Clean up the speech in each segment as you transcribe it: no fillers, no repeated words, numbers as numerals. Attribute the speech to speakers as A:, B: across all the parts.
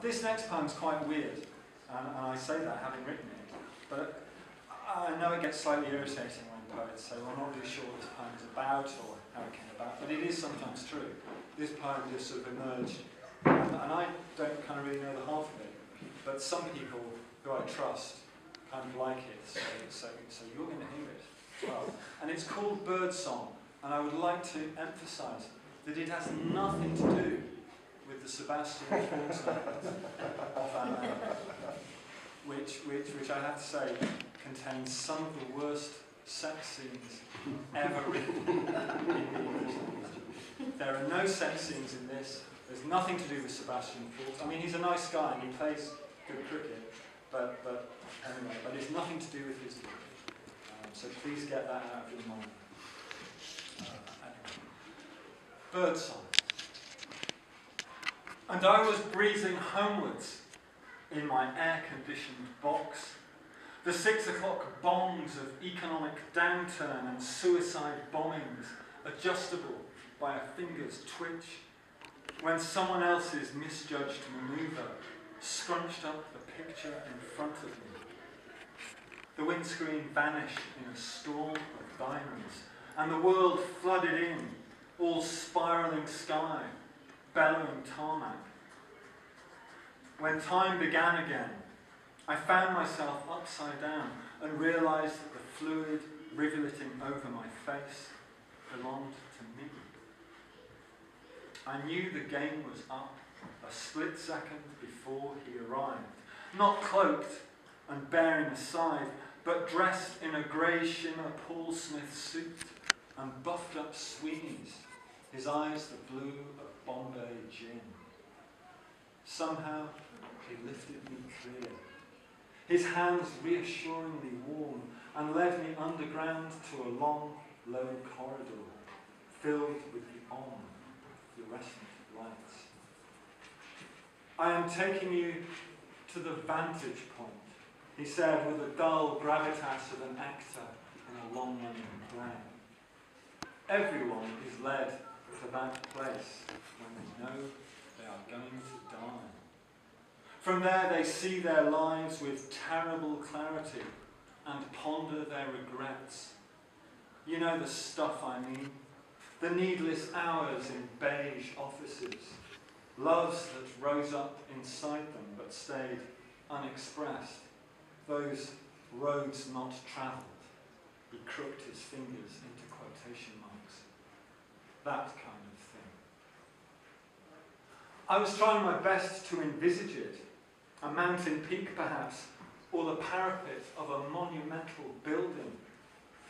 A: This next poem's quite weird, and I say that having written it, but I know it gets slightly irritating when poets say, well, I'm not really sure what this poem is about or how it came about, but it is sometimes true. This poem just sort of emerged, and I don't kind of really know the half of it, but some people who I trust kind of like it, so you're going to hear it as well. And it's called Birdsong, and I would like to emphasise that it has nothing to do with the Sebastian Forster of our land, which I have to say contains some of the worst sex scenes ever written in the English language. There are no sex scenes in this. There's nothing to do with Sebastian Forster. I mean, he's a nice guy and he plays good cricket, but anyway, but it's nothing to do with his book. So please get that out of your mind. Anyway. Birdsong. And I was breezing homewards in my air-conditioned box. The 6 o'clock bombs of economic downturn and suicide bombings, adjustable by a finger's twitch, when someone else's misjudged manoeuvre scrunched up the picture in front of me. The windscreen vanished in a storm of diamonds, and the world flooded in, all spiralling sky, bellowing tarmac. When time began again, I found myself upside down and realised that the fluid rivulating over my face belonged to me. I knew the game was up a split second before he arrived, not cloaked and bearing a scythe, but dressed in a grey shimmer Paul Smith suit and buffed up Sweeney's, his eyes the blue of Bombay gin. Somehow he lifted me clear, his hands reassuringly warm, and led me underground to a long, low corridor filled with the fluorescent lights. I am taking you to the vantage point, he said with the dull gravitas of an actor in a long-running play. Everyone is led to that place when they know they are going to die. From there they see their lives with terrible clarity and ponder their regrets. You know the stuff I mean. The needless hours in beige offices, loves that rose up inside them but stayed unexpressed, those roads not travelled. He crooked his fingers into quotation marks. That kind of thing. I was trying my best to envisage it, a mountain peak perhaps, or the parapet of a monumental building,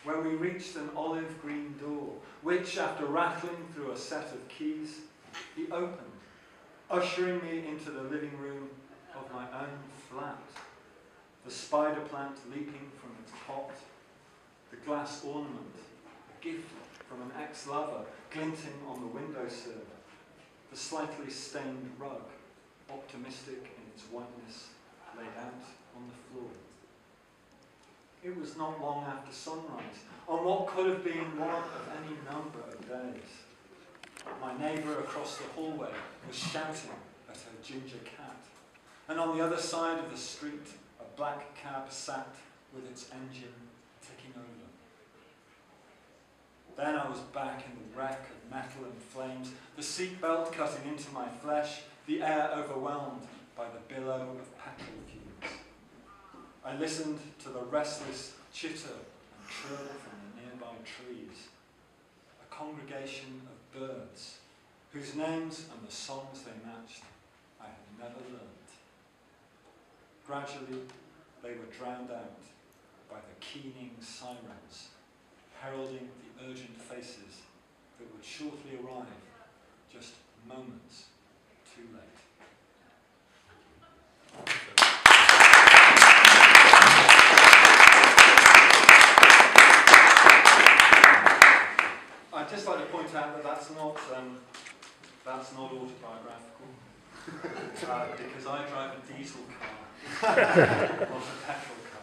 A: where we reached an olive green door, which, after rattling through a set of keys, he opened, ushering me into the living room of my own flat, the spider plant leaping from its pot, the glass ornament, a gift from an ex-lover, glinting on the windowsill, the slightly stained rug, optimistic in its whiteness, laid out on the floor. It was not long after sunrise, on what could have been one of any number of days. My neighbour across the hallway was shouting at her ginger cat, and on the other side of the street, a black cab sat with its engine ticking over. Then I was back in the wreck of metal and flames, the seatbelt cutting into my flesh, the air overwhelmed by the billow of petrol fumes. I listened to the restless chitter and trill from the nearby trees, a congregation of birds whose names and the songs they matched I had never learnt. Gradually, they were drowned out by the keening sirens, heralding the urgent faces that would shortly arrive, just moments too late. I'd just like to point out that that's not autobiographical, because I drive a diesel car, not a petrol car.